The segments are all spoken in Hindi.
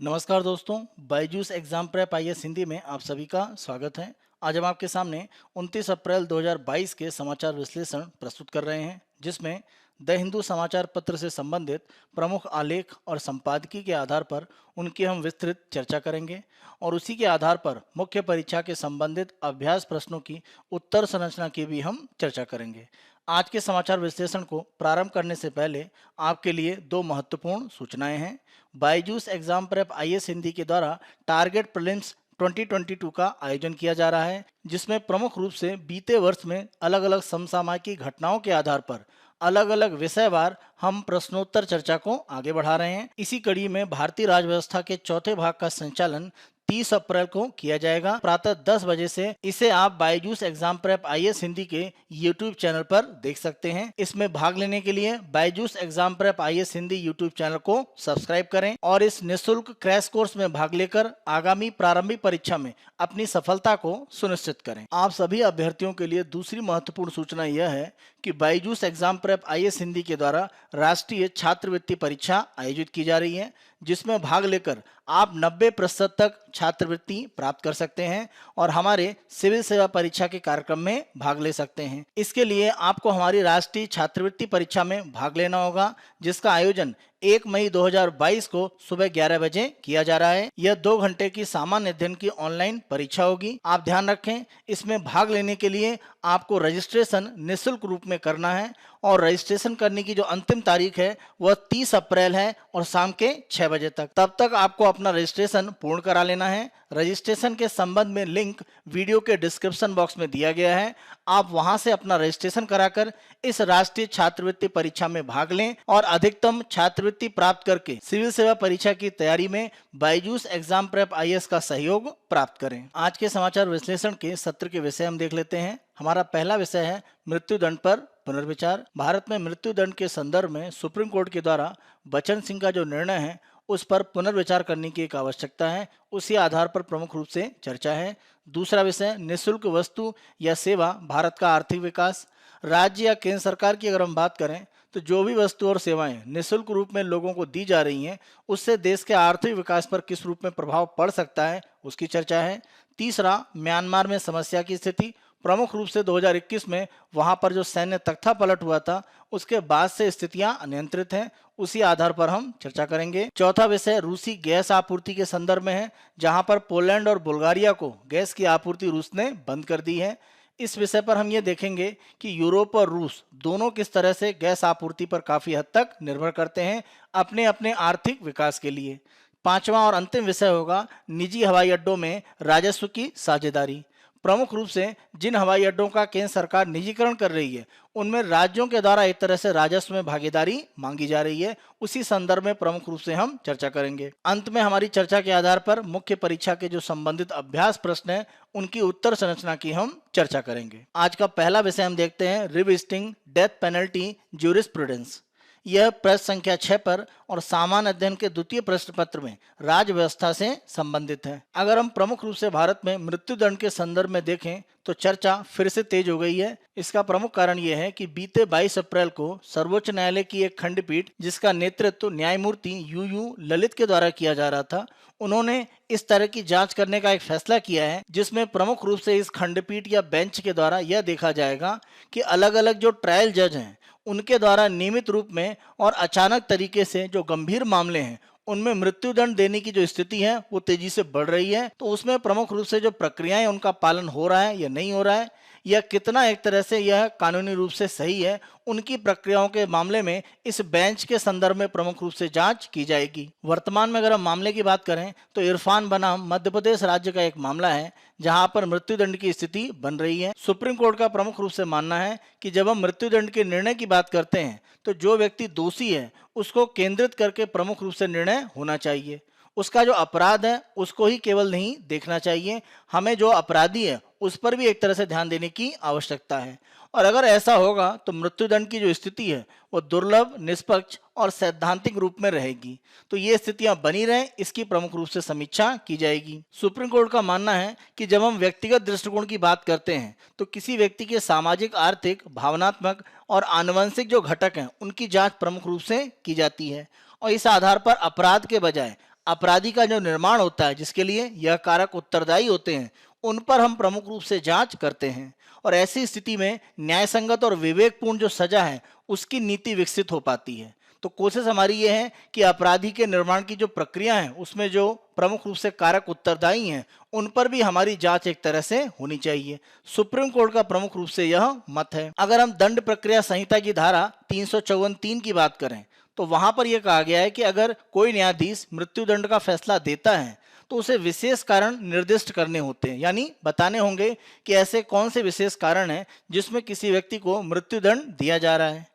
नमस्कार दोस्तों, Byju's exam prep IAS Hindi में आप सभी का स्वागत है। आज हम आपके सामने 29 अप्रैल 2022 के समाचार विश्लेषण प्रस्तुत कर रहे हैं, जिसमें द हिंदू समाचार पत्र से संबंधित प्रमुख आलेख और संपादकीय के आधार पर उनकी हम विस्तृत चर्चा करेंगे और उसी के आधार पर मुख्य परीक्षा के संबंधित अभ्यास प्रश्नों की उत्तर संरचना की भी हम चर्चा करेंगे। आज के समाचार विश्लेषण को प्रारंभ करने से पहले आपके लिए दो महत्वपूर्ण सूचनाएं हैं। Byju's exam prep IAS Hindi के द्वारा टारगेट प्रीलिम्स 2022 का आयोजन किया जा रहा है, जिसमें प्रमुख रूप से बीते वर्ष में अलग अलग समसामयिक घटनाओं के आधार पर अलग अलग विषयवार हम प्रश्नोत्तर चर्चा को आगे बढ़ा रहे हैं। इसी कड़ी में भारतीय राजव्यवस्था के चौथे भाग का संचालन 30 अप्रैल को किया जाएगा प्रातः 10 बजे से। इसे आप Byju's exam prep IAS Hindi के यूट्यूब चैनल पर देख सकते हैं। इसमें भाग लेने के लिए Byju's exam prep IAS Hindi YouTube channel को सब्सक्राइब करें और इस निःशुल्क क्रैश कोर्स में भाग लेकर आगामी प्रारंभिक परीक्षा में अपनी सफलता को सुनिश्चित करें। आप सभी अभ्यर्थियों के लिए दूसरी महत्वपूर्ण सूचना यह है कि Byju's exam prep IAS Hindi के द्वारा राष्ट्रीय छात्रवृत्ति परीक्षा आयोजित की जा रही है, जिसमें भाग लेकर आप 90% तक छात्रवृत्ति प्राप्त कर सकते हैं और हमारे सिविल सेवा परीक्षा के कार्यक्रम में भाग ले सकते हैं। इसके लिए आपको हमारी राष्ट्रीय छात्रवृत्ति परीक्षा में भाग लेना होगा, जिसका आयोजन 1 मई 2022 को सुबह 11 बजे किया जा रहा है। यह 2 घंटे की सामान्य अध्ययन की ऑनलाइन परीक्षा होगी। आप ध्यान रखें, इसमें भाग लेने के लिए आपको रजिस्ट्रेशन निःशुल्क रूप में करना है और रजिस्ट्रेशन करने की जो अंतिम तारीख है वह 30 अप्रैल है और शाम के 6 बजे तक। तब तक आपको अपना रजिस्ट्रेशन पूर्ण करा लेना है। रजिस्ट्रेशन के संबंध में लिंक वीडियो के डिस्क्रिप्शन बॉक्स में दिया गया है। आप वहां से अपना रजिस्ट्रेशन कराकर इस राष्ट्रीय छात्रवृत्ति परीक्षा में भाग लें और अधिकतम छात्रवृत्ति प्राप्त करके सिविल सेवा परीक्षा की तैयारी में बायजूस एग्जाम प्रेप आईएएस का सहयोग प्राप्त करें। आज के समाचार विश्लेषण के सत्र के विषय हम देख लेते हैं। हमारा पहला विषय है मृत्युदंड पर पुनर्विचार। भारत में मृत्युदंड के संदर्भ में सुप्रीम कोर्ट के द्वारा बचन सिंह का जो निर्णय है उस पर पुनर्विचार करने की एक आवश्यकता है। उसी आधार पर प्रमुख रूप से चर्चा है। दूसरा विषय निःशुल्क वस्तु या सेवा भारत का आर्थिक विकास। राज्य या केंद्र सरकार की अगर हम बात करें तो जो भी वस्तु और सेवाएं निःशुल्क रूप में लोगों को दी जा रही हैं, उससे देश के आर्थिक विकास पर किस रूप में प्रभाव पड़ सकता है, उसकी चर्चा है। तीसरा, म्यांमार में समस्या की स्थिति। प्रमुख रूप से 2021 में वहां पर जो सैन्य तख्तापलट हुआ था उसके बाद से स्थितियां अनियंत्रित हैं, उसी आधार पर हम चर्चा करेंगे। चौथा विषय रूसी गैस आपूर्ति के संदर्भ में है, जहां पर पोलैंड और बुल्गारिया को गैस की आपूर्ति रूस ने बंद कर दी है। इस विषय पर हम ये देखेंगे कि यूरोप और रूस दोनों किस तरह से गैस आपूर्ति पर काफी हद तक निर्भर करते हैं अपने अपने आर्थिक विकास के लिए। पांचवा और अंतिम विषय होगा निजी हवाई अड्डों में राजस्व की साझेदारी। प्रमुख रूप से जिन हवाई अड्डों का केंद्र सरकार निजीकरण कर रही है उनमें राज्यों के द्वारा एक तरह से राजस्व में भागीदारी मांगी जा रही है। उसी संदर्भ में प्रमुख रूप से हम चर्चा करेंगे। अंत में हमारी चर्चा के आधार पर मुख्य परीक्षा के जो संबंधित अभ्यास प्रश्न है उनकी उत्तर संरचना की हम चर्चा करेंगे। आज का पहला विषय हम देखते हैं रिविजिटिंग डेथ पेनल्टी ज्यूरिस्प्रूडेंस। यह प्रश्न संख्या 6 पर और सामान्य अध्ययन के द्वितीय प्रश्न पत्र में राज्य व्यवस्था से संबंधित है। अगर हम प्रमुख रूप से भारत में मृत्युदंड के संदर्भ में देखें तो चर्चा फिर से तेज हो गई है। इसका प्रमुख कारण यह है कि बीते 22 अप्रैल को सर्वोच्च न्यायालय की एक खंडपीठ, जिसका नेतृत्व न्यायमूर्ति यूयू ललित के द्वारा किया जा रहा था, उन्होंने इस तरह की जांच करने का एक फैसला किया है, जिसमें प्रमुख रूप से इस खंडपीठ या बेंच के द्वारा यह देखा जाएगा कि अलग अलग जो ट्रायल जज हैं उनके द्वारा नियमित रूप में और अचानक तरीके से जो गंभीर मामले हैं उनमें मृत्युदंड देने की जो स्थिति है वो तेजी से बढ़ रही है। तो उसमें प्रमुख रूप से जो प्रक्रियाएं उनका पालन हो रहा है या नहीं हो रहा है, या कितना एक तरह से यह कानूनी रूप से सही है, उनकी प्रक्रियाओं के मामले में इस बेंच के संदर्भ में प्रमुख रूप से जांच की जाएगी। वर्तमान में अगर हम मामले की बात करें तो इरफान बनाम मध्य प्रदेश राज्य का एक मामला है जहां पर मृत्युदंड की स्थिति बन रही है। सुप्रीम कोर्ट का प्रमुख रूप से मानना है कि जब हम मृत्युदंड के निर्णय की बात करते हैं तो जो व्यक्ति दोषी है उसको केंद्रित करके प्रमुख रूप से निर्णय होना चाहिए। उसका जो अपराध है उसको ही केवल नहीं देखना चाहिए, हमें जो अपराधी है उस पर भी एक तरह से ध्यान देने की आवश्यकता है। और अगर ऐसा होगा तो मृत्युदंड की जो स्थिति है वो दुर्लभ, निष्पक्ष और सैद्धांतिक रूप में रहेगी। तो ये स्थितियां बनी रहें, इसकी प्रमुख रूप से समीक्षा की जाएगी। सुप्रीम कोर्ट का मानना है कि जब हम व्यक्तिगत दृष्टिकोण की बात करते हैं तो किसी व्यक्ति के सामाजिक, आर्थिक, भावनात्मक और आनुवंशिक जो घटक हैं उनकी जांच प्रमुख रूप से की जाती है और इस आधार पर अपराध के बजाय अपराधी का जो निर्माण होता है, जिसके लिए यह कारक उत्तरदायी होते हैं, उन पर हम प्रमुख रूप से जांच करते हैं। और ऐसी स्थिति में न्यायसंगत और विवेकपूर्ण जो सजा है उसकी नीति विकसित हो पाती है। तो कोशिश हमारी ये है कि अपराधी के निर्माण की जो प्रक्रिया है उसमें जो प्रमुख रूप से कारक उत्तरदायी हैं उन पर भी हमारी जांच एक तरह से होनी चाहिए। सुप्रीम कोर्ट का प्रमुख रूप से यह मत है। अगर हम दंड प्रक्रिया संहिता की धारा 354(3) की बात करें तो वहां पर यह कहा गया है कि अगर कोई न्यायाधीश मृत्युदंड का फैसला देता है तो उसे विशेष कारण निर्दिष्ट करने होते हैं, यानी बताने होंगे कि ऐसे कौन से विशेष कारण हैं जिसमें किसी व्यक्ति को मृत्युदंड दिया जा रहा है।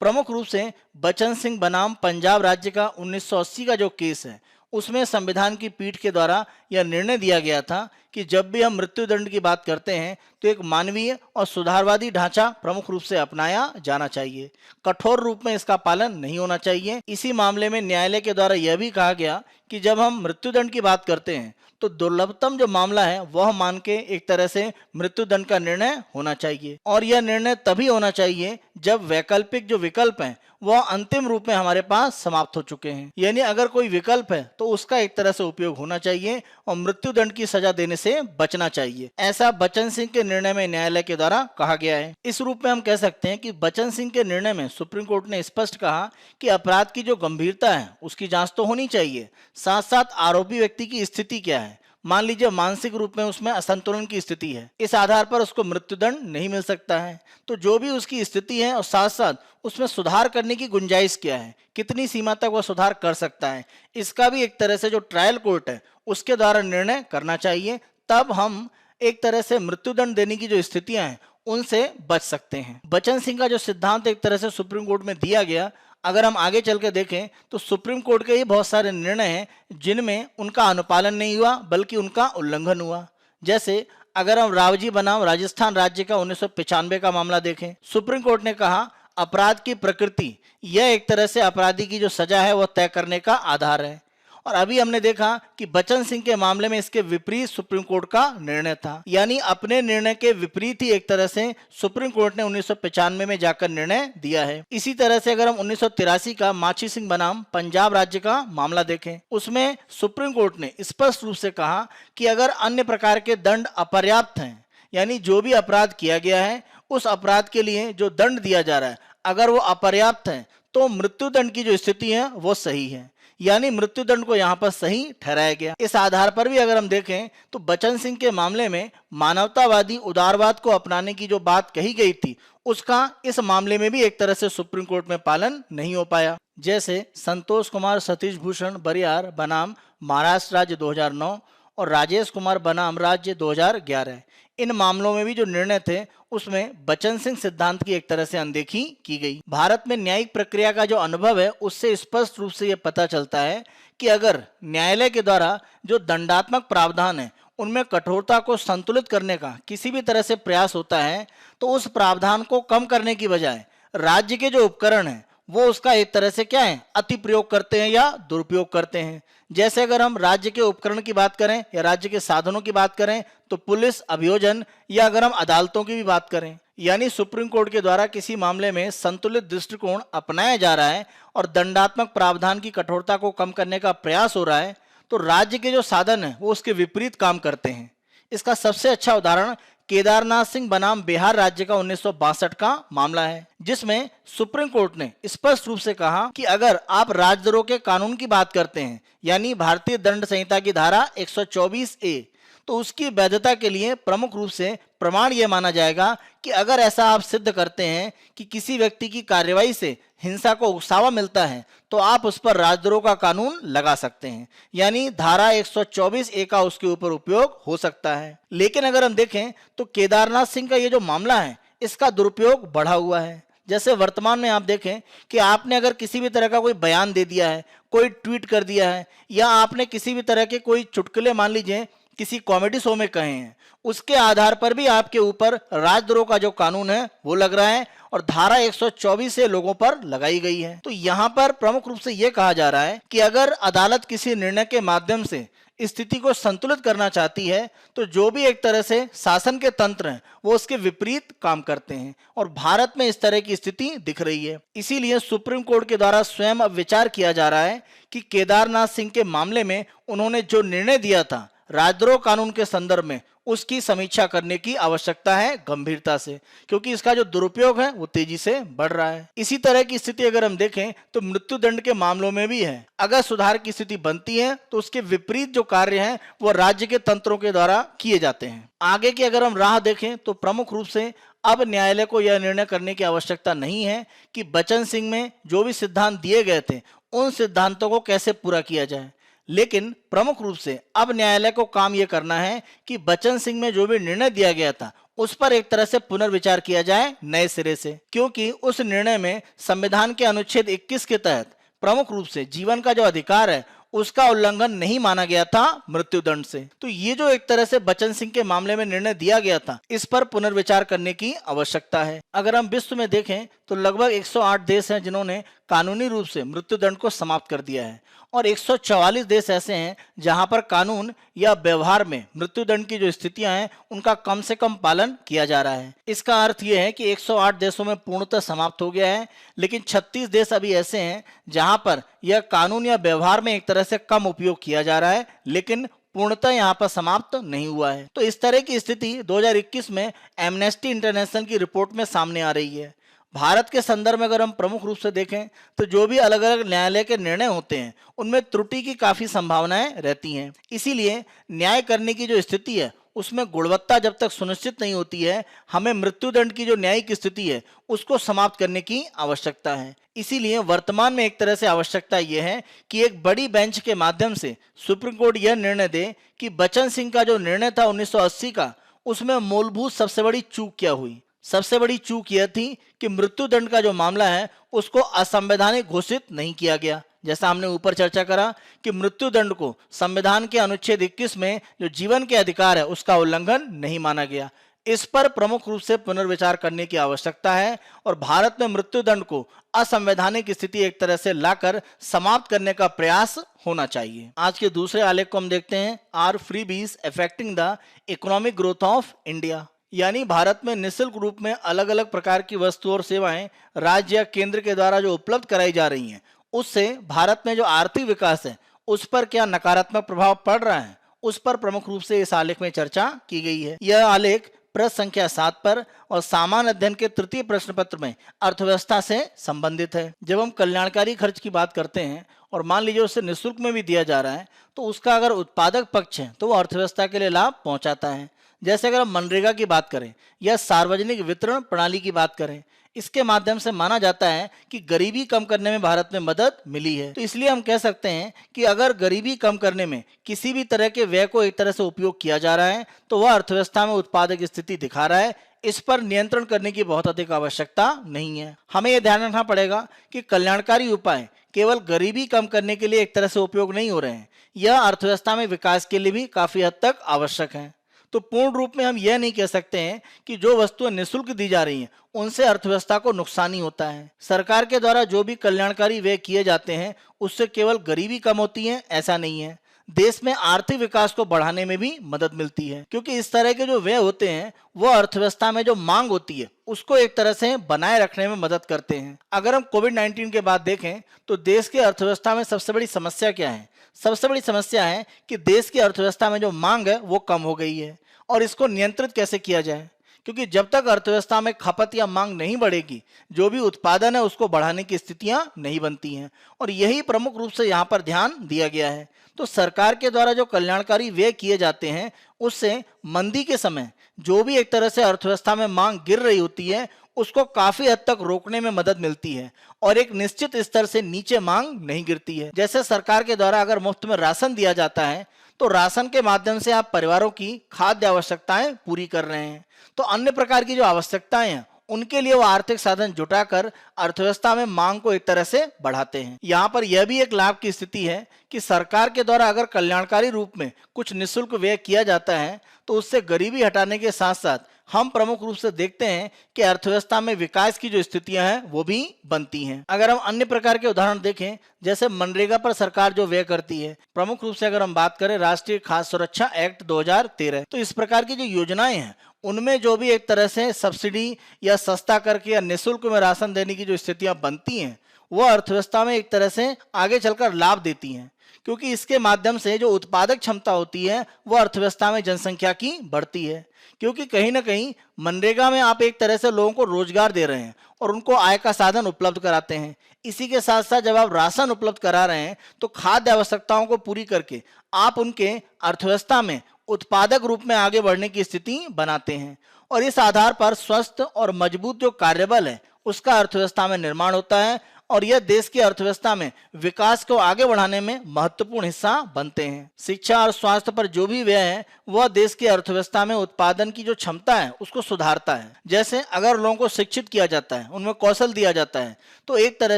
प्रमुख रूप से बचन सिंह बनाम पंजाब राज्य का 1980 का जो केस है उसमें संविधान की पीठ के द्वारा यह निर्णय दिया गया था कि जब भी हम मृत्युदंड की बात करते हैं तो एक मानवीय और सुधारवादी ढांचा प्रमुख रूप से अपनाया जाना चाहिए, कठोर रूप में इसका पालन नहीं होना चाहिए। इसी मामले में न्यायालय के द्वारा यह भी कहा गया कि जब हम मृत्युदंड की बात करते हैं तो दुर्लभतम जो मामला है वह मान के एक तरह से मृत्युदंड का निर्णय होना चाहिए, और यह निर्णय तभी होना चाहिए जब वैकल्पिक जो विकल्प हैं वह अंतिम रूप में हमारे पास समाप्त हो चुके हैं। यानी अगर कोई विकल्प है तो उसका एक तरह से उपयोग होना चाहिए और मृत्युदंड की सजा देने से बचना चाहिए। ऐसा बचन सिंह के निर्णय में न्यायालय के द्वारा कहा गया है। इस रूप में हम कह सकते हैं कि बचन सिंह के निर्णय में सुप्रीम कोर्ट ने स्पष्ट कहा कि अपराध की जो गंभीरता है उसकी जांच तो होनी चाहिए, साथ साथ आरोपी व्यक्ति की स्थिति क्या है। मान लीजिए मानसिक रूप में उसमें असंतुलन की स्थिति है, इस आधार पर उसको मृत्युदंड नहीं मिल सकता है। तो जो भी उसकी स्थिति है और साथ साथ उसमें सुधार करने की गुंजाइश क्या है, कितनी सीमा तक वह सुधार कर सकता है, इसका भी एक तरह से जो ट्रायल कोर्ट है उसके द्वारा निर्णय करना चाहिए। तब हम एक तरह से मृत्युदंड देने की जो स्थितियां हैं उनसे बच सकते हैं। बचन सिंह का जो सिद्धांत एक तरह से सुप्रीम कोर्ट में दिया गया, अगर हम आगे चल के देखें तो सुप्रीम कोर्ट के ही बहुत सारे निर्णय हैं जिनमें उनका अनुपालन नहीं हुआ बल्कि उनका उल्लंघन हुआ। जैसे अगर हम रावजी बनाम राजस्थान राज्य का 1995 का मामला देखें, सुप्रीम कोर्ट ने कहा अपराध की प्रकृति यह एक तरह से अपराधी की जो सजा है वह तय करने का आधार है। और अभी हमने देखा कि बचन सिंह के मामले में इसके विपरीत सुप्रीम कोर्ट का निर्णय था, यानी अपने निर्णय के विपरीत ही एक तरह से सुप्रीम कोर्ट ने 1995 में जाकर निर्णय दिया है। इसी तरह से अगर हम 1983 का माछी सिंह बनाम पंजाब राज्य का मामला देखें, उसमें सुप्रीम कोर्ट ने स्पष्ट रूप से कहा कि अगर अन्य प्रकार के दंड अपर्याप्त हैं, यानी जो भी अपराध किया गया है उस अपराध के लिए जो दंड दिया जा रहा है अगर वो अपर्याप्त है तो मृत्युदंड की जो स्थिति है वो सही है, यानी मृत्युदंड को यहाँ पर सही ठहराया गया। इस आधार पर भी अगर हम देखें तो बचन सिंह के मामले में मानवतावादी उदारवाद को अपनाने की जो बात कही गई थी उसका इस मामले में भी एक तरह से सुप्रीम कोर्ट में पालन नहीं हो पाया। जैसे संतोष कुमार सतीश भूषण बरियार बनाम महाराष्ट्र राज्य 2009 और राजेश कुमार बनाम राज्य 2011, इन मामलों में भी जो निर्णय थे उसमें बचन सिंह सिद्धांत की एक तरह से अनदेखी की गई। भारत में न्यायिक प्रक्रिया का जो अनुभव है उससे स्पष्ट रूप से यह पता चलता है कि अगर न्यायालय के द्वारा जो दंडात्मक प्रावधान है उनमें कठोरता को संतुलित करने का किसी भी तरह से प्रयास होता है तो उस प्रावधान को कम करने की बजाय राज्य के जो उपकरण है वो उसका एक तरह से क्या है अति प्रयोग करते हैं या दुरुपयोग करते हैं। जैसे अगर हम राज्य के उपकरण की बात करें या राज्य के साधनों की बात करें तो पुलिस, अभियोजन या अगर हम अदालतों की भी बात करें, यानी सुप्रीम कोर्ट के द्वारा किसी मामले में संतुलित दृष्टिकोण अपनाया जा रहा है और दंडात्मक प्रावधान की कठोरता को कम करने का प्रयास हो रहा है तो राज्य के जो साधन है वो उसके विपरीत काम करते हैं। इसका सबसे अच्छा उदाहरण केदारनाथ सिंह बनाम बिहार राज्य का 1962 का मामला है, जिसमें सुप्रीम कोर्ट ने स्पष्ट रूप से कहा कि अगर आप राजद्रोह के कानून की बात करते हैं, यानी भारतीय दंड संहिता की धारा 124A, तो उसकी वैधता के लिए प्रमुख रूप से प्रमाण यह माना जाएगा कि अगर ऐसा आप सिद्ध करते हैं कि किसी व्यक्ति की कार्यवाही से हिंसा को उकसावा मिलता है तो आप उस पर राजद्रोह का कानून लगा सकते हैं, यानी धारा 124A का उसके ऊपर उपयोग हो सकता है। लेकिन अगर हम देखें तो केदारनाथ सिंह का ये जो मामला है इसका दुरुपयोग बढ़ा हुआ है। जैसे वर्तमान में आप देखें कि आपने अगर किसी भी तरह का कोई बयान दे दिया है, कोई ट्वीट कर दिया है, या आपने किसी भी तरह के कोई चुटकुले मान लीजिए किसी कॉमेडी शो में कहे हैं, उसके आधार पर भी आपके ऊपर राजद्रोह का जो कानून है वो लग रहा है और धारा 124 से लोगों पर लगाई गई है। तो यहाँ पर प्रमुख रूप से यह कहा जा रहा है कि अगर अदालत किसी निर्णय के माध्यम से स्थिति को संतुलित करना चाहती है तो जो भी एक तरह से शासन के तंत्र हैं वो उसके विपरीत काम करते हैं और भारत में इस तरह की स्थिति दिख रही है। इसीलिए सुप्रीम कोर्ट के द्वारा स्वयं अब विचार किया जा रहा है कि केदारनाथ सिंह के मामले में उन्होंने जो निर्णय दिया था राजद्रोह कानून के संदर्भ में, उसकी समीक्षा करने की आवश्यकता है गंभीरता से, क्योंकि इसका जो दुरुपयोग है वो तेजी से बढ़ रहा है। इसी तरह की स्थिति अगर हम देखें तो मृत्यु दंड के मामलों में भी है। अगर सुधार की स्थिति बनती है तो उसके विपरीत जो कार्य हैं वो राज्य के तंत्रों के द्वारा किए जाते हैं। आगे की अगर हम राह देखें तो प्रमुख रूप से अब न्यायालय को यह निर्णय करने की आवश्यकता नहीं है कि बचन सिंह में जो भी सिद्धांत दिए गए थे उन सिद्धांतों को कैसे पूरा किया जाए, लेकिन प्रमुख रूप से अब न्यायालय को काम यह करना है कि बचन सिंह में जो भी निर्णय दिया गया था उस पर एक तरह से पुनर्विचार किया जाए नए सिरे से, क्योंकि उस निर्णय में संविधान के अनुच्छेद 21 के तहत प्रमुख रूप से जीवन का जो अधिकार है उसका उल्लंघन नहीं माना गया था मृत्युदंड से। तो ये जो एक तरह से बचन सिंह के मामले में निर्णय दिया गया था इस पर पुनर्विचार करने की आवश्यकता है। अगर हम विश्व में देखें तो लगभग 108 देश हैं जिन्होंने कानूनी रूप से मृत्युदंड को समाप्त कर दिया है और 144 देश ऐसे हैं जहां पर कानून या व्यवहार में मृत्युदंड की जो स्थितियां हैं उनका कम से कम पालन किया जा रहा है। इसका अर्थ यह है कि 108 देशों में पूर्णतः समाप्त हो गया है, लेकिन 36 देश अभी ऐसे हैं जहां पर यह कानून या व्यवहार में एक तरह से कम उपयोग किया जा रहा है, लेकिन पूर्णतः यहाँ पर समाप्त नहीं हुआ है। तो इस तरह की स्थिति 2021 में एमनेस्टी इंटरनेशनल की रिपोर्ट में सामने आ रही है। भारत के संदर्भ में अगर हम प्रमुख रूप से देखें तो जो भी अलग अलग न्यायालय के निर्णय होते हैं उनमें त्रुटि की काफी संभावनाएं रहती हैं। इसीलिए न्याय करने की जो स्थिति है उसमें गुणवत्ता जब तक सुनिश्चित नहीं होती है, हमें मृत्युदंड की जो न्यायिक स्थिति है उसको समाप्त करने की आवश्यकता है। इसीलिए वर्तमान में एक तरह से आवश्यकता यह है कि एक बड़ी बेंच के माध्यम से सुप्रीम कोर्ट यह निर्णय दे कि बचन सिंह का जो निर्णय था 1980 का, उसमें मूलभूत सबसे बड़ी चूक क्या हुई। सबसे बड़ी चूक यह थी कि मृत्युदंड का जो मामला है उसको असंवैधानिक घोषित नहीं किया गया। जैसा हमने ऊपर चर्चा करा कि मृत्युदंड को संविधान के अनुच्छेद 21 में जो जीवन के अधिकार है उसका उल्लंघन नहीं माना गया। इस पर प्रमुख रूप से पुनर्विचार करने की आवश्यकता है और भारत में मृत्युदंड को असंवैधानिक स्थिति एक तरह से लाकर समाप्त करने का प्रयास होना चाहिए। आज के दूसरे आलेख को हम देखते हैं, are freebies affecting the economic growth of India. यानी भारत में निःशुल्क रूप में अलग अलग प्रकार की वस्तु और सेवाएं राज्य या केंद्र के द्वारा जो उपलब्ध कराई जा रही हैं उससे भारत में जो आर्थिक विकास है उस पर क्या नकारात्मक प्रभाव पड़ रहा है, उस पर प्रमुख रूप से इस आलेख में चर्चा की गई है। यह आलेख प्रश्न संख्या 7 पर और सामान्य अध्ययन के तृतीय प्रश्न पत्र में अर्थव्यवस्था से संबंधित है। जब हम कल्याणकारी खर्च की बात करते हैं और मान लीजिए उसे निःशुल्क में भी दिया जा रहा है तो उसका अगर उत्पादक पक्ष है तो वो अर्थव्यवस्था के लिए लाभ पहुंचाता है। जैसे अगर हम मनरेगा की बात करें या सार्वजनिक वितरण प्रणाली की बात करें, इसके माध्यम से माना जाता है कि गरीबी कम करने में भारत में मदद मिली है। तो इसलिए हम कह सकते हैं कि अगर गरीबी कम करने में किसी भी तरह के व्यय को एक तरह से उपयोग किया जा रहा है तो वह अर्थव्यवस्था में उत्पादक स्थिति दिखा रहा है। इस पर नियंत्रण करने की बहुत अधिक आवश्यकता नहीं है। हमें यह ध्यान रखना पड़ेगा कि कल्याणकारी उपाय केवल गरीबी कम करने के लिए एक तरह से उपयोग नहीं हो रहे हैं, यह अर्थव्यवस्था में विकास के लिए भी काफी हद तक आवश्यक है। तो पूर्ण रूप में हम यह नहीं कह सकते हैं कि जो वस्तुएं निःशुल्क दी जा रही हैं उनसे अर्थव्यवस्था को नुकसान ही होता है। सरकार के द्वारा जो भी कल्याणकारी व्यय किए जाते हैं उससे केवल गरीबी कम होती है ऐसा नहीं है, देश में आर्थिक विकास को बढ़ाने में भी मदद मिलती है, क्योंकि इस तरह के जो व्यय होते हैं वो अर्थव्यवस्था में जो मांग होती है उसको एक तरह से बनाए रखने में मदद करते हैं। अगर हम कोविड-19 के बाद देखें तो देश की अर्थव्यवस्था में सबसे बड़ी समस्या क्या है? सबसे बड़ी समस्या है कि देश की अर्थव्यवस्था में जो मांग है वो कम हो गई है और इसको नियंत्रित कैसे किया जाए, क्योंकि जब तक अर्थव्यवस्था में खपत या मांग नहीं बढ़ेगी जो भी उत्पादन है उसको बढ़ाने की स्थितियां नहीं बनती हैं और यही प्रमुख रूप से यहाँ पर ध्यान दिया गया है। तो सरकार के द्वारा जो कल्याणकारी व्यय किए जाते हैं उससे मंदी के समय जो भी एक तरह से अर्थव्यवस्था में मांग गिर रही होती है उसको काफी हद तक रोकने में मदद मिलती है और एक निश्चित स्तर से नीचे मांग नहीं गिरती है। जैसे सरकार के द्वारा अगर मुफ्त में राशन दिया जाता है तो राशन के माध्यम से आप परिवारों की खाद्य आवश्यकताएं पूरी कर रहे हैं, तो अन्य प्रकार की जो आवश्यकताएं हैं उनके लिए वो आर्थिक साधन जुटाकर अर्थव्यवस्था में मांग को एक तरह से बढ़ाते हैं। यहाँ पर यह भी एक लाभ की स्थिति है कि सरकार के द्वारा अगर कल्याणकारी रूप में कुछ निःशुल्क व्यय किया जाता है तो उससे गरीबी हटाने के साथ साथ हम प्रमुख रूप से देखते हैं कि अर्थव्यवस्था में विकास की जो स्थितियां हैं वो भी बनती हैं। अगर हम अन्य प्रकार के उदाहरण देखें, जैसे मनरेगा पर सरकार जो व्यय करती है, प्रमुख रूप से अगर हम बात करें राष्ट्रीय खाद्य सुरक्षा एक्ट 2013, तो इस प्रकार की जो योजनाएं हैं उनमें जो भी एक तरह से सब्सिडी या सस्ता करके या निःशुल्क में राशन देने की जो स्थितियां बनती हैं वो अर्थव्यवस्था में एक तरह से आगे चलकर लाभ देती हैं, क्योंकि इसके माध्यम से जो उत्पादक क्षमता होती है वो अर्थव्यवस्था में जनसंख्या की बढ़ती है। क्योंकि कहीं ना कहीं मनरेगा में आप एक तरह से लोगों को रोजगार दे रहे हैं और उनको आय का साधन उपलब्ध कराते हैं। इसी के साथ साथ जब आप राशन उपलब्ध करा रहे हैं तो खाद्य आवश्यकताओं को पूरी करके आप उनके अर्थव्यवस्था में उत्पादक रूप में आगे बढ़ने की स्थिति बनाते हैं और इस आधार पर स्वस्थ और मजबूत जो कार्यबल है उसका अर्थव्यवस्था में निर्माण होता है और यह देश की अर्थव्यवस्था में विकास को आगे बढ़ाने में महत्वपूर्ण हिस्सा बनते हैं। शिक्षा और स्वास्थ्य पर जो भी व्यय है वह देश की अर्थव्यवस्था में उत्पादन की जो क्षमता है उसको सुधारता है। जैसे अगर लोगों को शिक्षित किया जाता है, उनमें कौशल दिया जाता है, तो एक तरह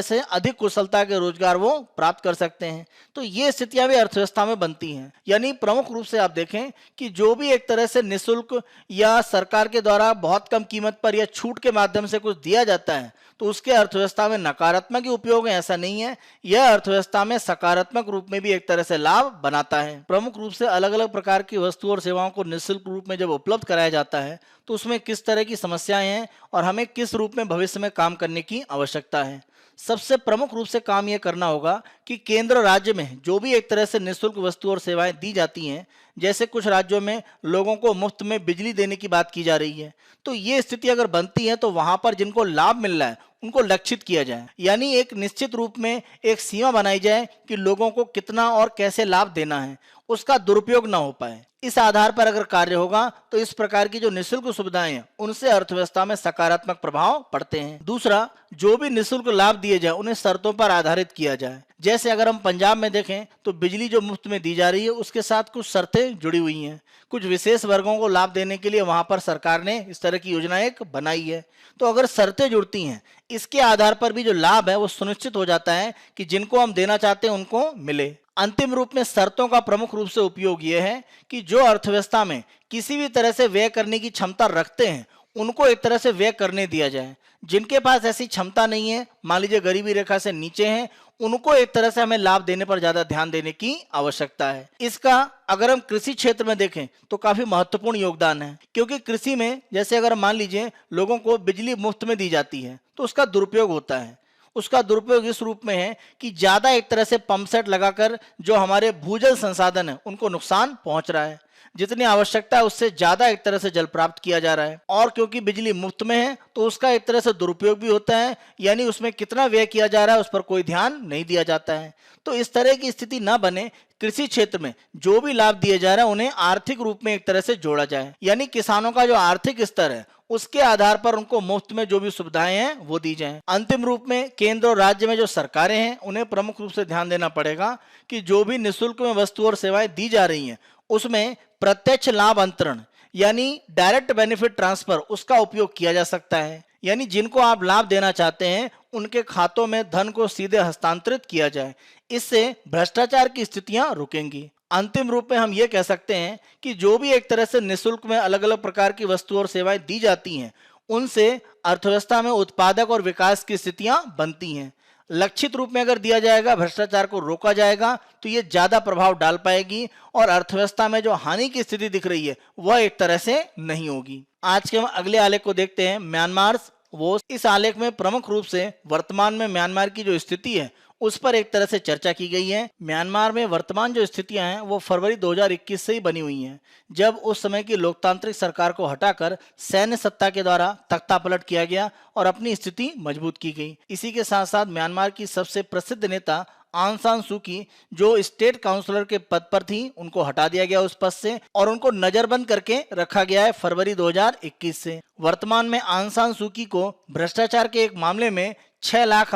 से अधिक कुशलता के रोजगार वो प्राप्त कर सकते हैं। तो ये स्थितियां भी अर्थव्यवस्था में बनती हैं। यानी प्रमुख रूप से आप देखें कि जो भी एक तरह से निःशुल्क या सरकार के द्वारा बहुत कम कीमत पर या छूट के माध्यम से कुछ दिया जाता है तो उसके अर्थव्यवस्था में नकारात्मक ही उपयोग है, ऐसा नहीं है। यह अर्थव्यवस्था में सकारात्मक रूप में भी एक तरह से लाभ बनाता है। प्रमुख रूप से अलग अलग प्रकार की वस्तु और सेवाओं को निःशुल्क रूप में जब उपलब्ध कराया जाता है तो उसमें किस तरह की समस्याएं हैं और हमें किस रूप में भविष्य में काम करने की आवश्यकता है। सबसे प्रमुख रूप से काम यह करना होगा कि केंद्र राज्य में जो भी एक तरह से निःशुल्क वस्तु और सेवाएं दी जाती हैं, जैसे कुछ राज्यों में लोगों को मुफ्त में बिजली देने की बात की जा रही है, तो ये स्थिति अगर बनती है तो वहां पर जिनको लाभ मिल रहा है उनको लक्षित किया जाए। यानी एक निश्चित रूप में एक सीमा बनाई जाए कि लोगों को कितना और कैसे लाभ देना है, उसका दुरुपयोग ना हो पाए। इस आधार पर अगर कार्य होगा तो इस प्रकार की जो निःशुल्क सुविधाएं हैं उनसे अर्थव्यवस्था में सकारात्मक प्रभाव पड़ते हैं। दूसरा, जो भी निःशुल्क लाभ दिए जाए उन्हें शर्तों पर आधारित किया जाए। जैसे अगर हम पंजाब में देखें तो बिजली जो मुफ्त में दी जा रही है उसके साथ कुछ शर्तें जुड़ी हुई हैं। कुछ विशेष वर्गों को लाभ देने के लिए वहां पर सरकार ने इस तरह की योजना एक बनाई है। तो अगर शर्तें जुड़ती हैं, इसके आधार पर भी जो लाभ है वो सुनिश्चित हो जाता है कि जिनको हम देना चाहते हैं उनको मिले। अंतिम रूप में शर्तों का प्रमुख रूप से उपयोग यह है कि जो अर्थव्यवस्था में किसी भी तरह से व्यय करने की क्षमता रखते हैं उनको एक तरह से व्यय करने दिया जाए। जिनके पास ऐसी क्षमता नहीं है, मान लीजिए गरीबी रेखा से नीचे हैं, उनको एक तरह से हमें लाभ देने पर ज्यादा ध्यान देने की आवश्यकता है। इसका अगर हम कृषि क्षेत्र में देखें तो काफी महत्वपूर्ण योगदान है, क्योंकि कृषि में जैसे अगर मान लीजिए लोगों को बिजली मुफ्त में दी जाती है तो उसका दुरुपयोग होता है। उसका दुरुपयोग इस रूप में है कि ज्यादा एक तरह से पंप सेट लगाकर जो हमारे भूजल संसाधन है उनको नुकसान पहुंच रहा है। जितनी आवश्यकता है उससे ज्यादा एक तरह से जल प्राप्त किया जा रहा है और क्योंकि बिजली मुफ्त में है तो उसका एक तरह से दुरुपयोग भी होता है। यानी उसमें कितना व्यय किया जा रहा है उस पर कोई ध्यान नहीं दिया जाता है। तो इस तरह की स्थिति ना बने, कृषि क्षेत्र में जो भी लाभ दिए जा रहे हैं उन्हें आर्थिक रूप में एक तरह से जोड़ा जाए। यानी किसानों का जो आर्थिक स्तर है उसके आधार पर उनको मुफ्त में जो भी सुविधाएं हैं वो दी जाएं। अंतिम रूप में केंद्र और राज्य में जो सरकारें हैं उन्हें प्रमुख रूप से ध्यान देना पड़ेगा कि जो भी निःशुल्क में वस्तु और सेवाएं दी जा रही हैं उसमें प्रत्यक्ष लाभ अंतरण यानी डायरेक्ट बेनिफिट ट्रांसफर उसका उपयोग किया जा सकता है। यानी जिनको आप लाभ देना चाहते हैं उनके खातों में धन को सीधे हस्तांतरित किया जाए। इससे भ्रष्टाचार की स्थितियां रुकेंगी। अंतिम रूप में हम ये कह सकते हैं कि जो भी एक तरह से निःशुल्क में अलग अलग प्रकार की वस्तु और सेवाएं दी जाती हैं उनसे अर्थव्यवस्था में उत्पादक और विकास की स्थितियां बनती हैं। लक्षित रूप में अगर दिया जाएगा, भ्रष्टाचार को रोका जाएगा तो ये ज्यादा प्रभाव डाल पाएगी और अर्थव्यवस्था में जो हानि की स्थिति दिख रही है वह एक तरह से नहीं होगी। आज के हम अगले आलेख को देखते हैं, म्यांमार वो। इस आलेख में प्रमुख रूप से वर्तमान में म्यांमार की जो स्थिति है उस पर एक तरह से चर्चा की गई है। म्यांमार में वर्तमान जो स्थितियां हैं वो फरवरी 2021 से ही बनी हुई हैं, जब उस समय की लोकतांत्रिक सरकार को हटाकर सैन्य सत्ता के द्वारा तख्तापलट किया गया और अपनी स्थिति मजबूत की गई। इसी के साथ साथ म्यांमार की सबसे प्रसिद्ध नेता आंग सान सू की जो स्टेट काउंसलर के पद पर थी उनको हटा दिया गया उस पद से और उनको नजरबंद करके रखा गया है फरवरी 2021 से। वर्तमान में आंग सान सू की को भ्रष्टाचार के एक मामले में $6 लाख